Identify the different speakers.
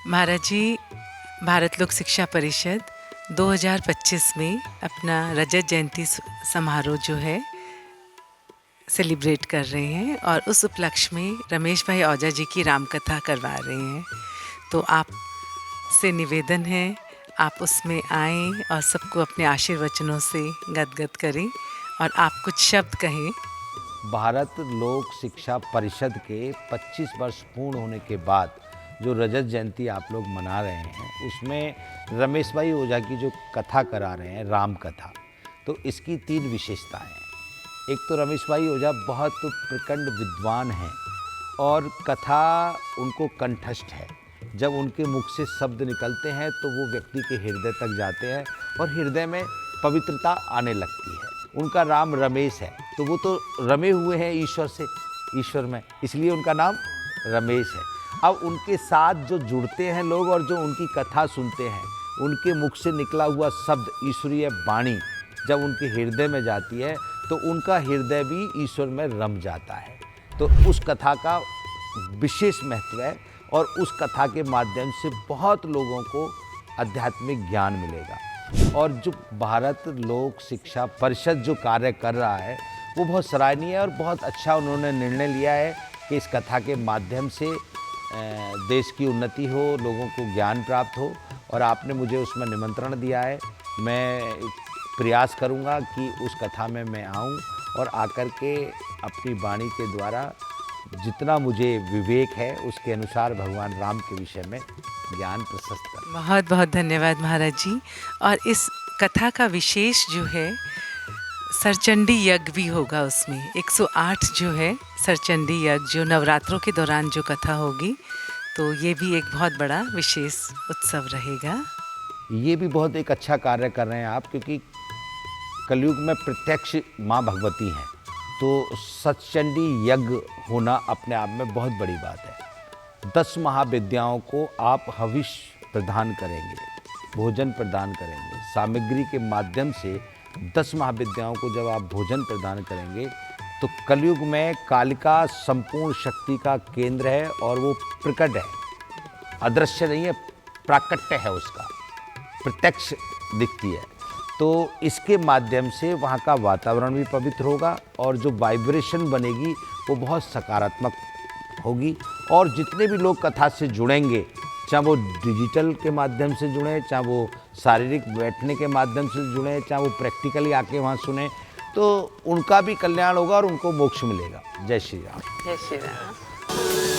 Speaker 1: महाराज जी, भारत लोक शिक्षा परिषद 2025 में अपना रजत जयंती समारोह जो है सेलिब्रेट कर रहे हैं और उस उपलक्ष्य में रमेश भाई ओझा जी की राम कथा करवा रहे हैं। तो आप से निवेदन है, आप उसमें आएँ और सबको अपने आशीर्वचनों से गदगद करें और आप कुछ शब्द कहें।
Speaker 2: भारत लोक शिक्षा परिषद के 25 वर्ष पूर्ण होने के बाद जो रजत जयंती आप लोग मना रहे हैं, उसमें रमेश भाई ओझा की जो कथा करा रहे हैं, राम कथा, तो इसकी 3 विशेषताएं हैं। एक तो रमेश भाई ओझा बहुत प्रचंड विद्वान हैं और कथा उनको कंठस्थ है। जब उनके मुख से शब्द निकलते हैं तो वो व्यक्ति के हृदय तक जाते हैं और हृदय में पवित्रता आने लगती है। उनका नाम रमेश है, तो वो तो रमे हुए हैं ईश्वर से, ईश्वर में, इसलिए उनका नाम रमेश है। अब उनके साथ जो जुड़ते हैं लोग और जो उनकी कथा सुनते हैं, उनके मुख से निकला हुआ शब्द, ईश्वरीय वाणी जब उनके हृदय में जाती है तो उनका हृदय भी ईश्वर में रम जाता है। तो उस कथा का विशेष महत्व है और उस कथा के माध्यम से बहुत लोगों को आध्यात्मिक ज्ञान मिलेगा। और जो भारत लोक शिक्षा परिषद जो कार्य कर रहा है वो बहुत सराहनीय है और बहुत अच्छा उन्होंने निर्णय लिया है कि इस कथा के माध्यम से देश की उन्नति हो, लोगों को ज्ञान प्राप्त हो। और आपने मुझे उसमें निमंत्रण दिया है, मैं प्रयास करूंगा कि उस कथा में मैं आऊं और आकर के अपनी वाणी के द्वारा जितना मुझे विवेक है उसके अनुसार भगवान राम के विषय में ज्ञान प्रशस्त करूं।
Speaker 1: बहुत बहुत धन्यवाद महाराज जी। और इस कथा का विशेष जो है, सरचंडी यज्ञ भी होगा उसमें। 108 जो है सरचंडी यज्ञ जो नवरात्रों के दौरान जो कथा होगी, तो ये भी एक बहुत बड़ा विशेष उत्सव रहेगा।
Speaker 2: ये भी बहुत एक अच्छा कार्य कर रहे हैं आप, क्योंकि कलयुग में प्रत्यक्ष माँ भगवती हैं, तो सतचंडी यज्ञ होना अपने आप में बहुत बड़ी बात है। 10 महाविद्याओं को आप हविष प्रदान करेंगे, भोजन प्रदान करेंगे, सामग्री के माध्यम से 10 महाविद्याओं को जब आप भोजन प्रदान करेंगे तो कलयुग में कालिका संपूर्ण शक्ति का केंद्र है और वो प्रकट है, अदृश्य नहीं है, प्राकट्य है, उसका प्रत्यक्ष दिखती है। तो इसके माध्यम से वहाँ का वातावरण भी पवित्र होगा और जो वाइब्रेशन बनेगी वो बहुत सकारात्मक होगी। और जितने भी लोग कथा से जुड़ेंगे, चाहे वो डिजिटल के माध्यम से जुड़ें, चाहे वो शारीरिक बैठने के माध्यम से जुड़ें, चाहे वो प्रैक्टिकली आके वहाँ सुने, तो उनका भी कल्याण होगा और उनको मोक्ष मिलेगा। जय श्री राम।
Speaker 1: जय श्री राम।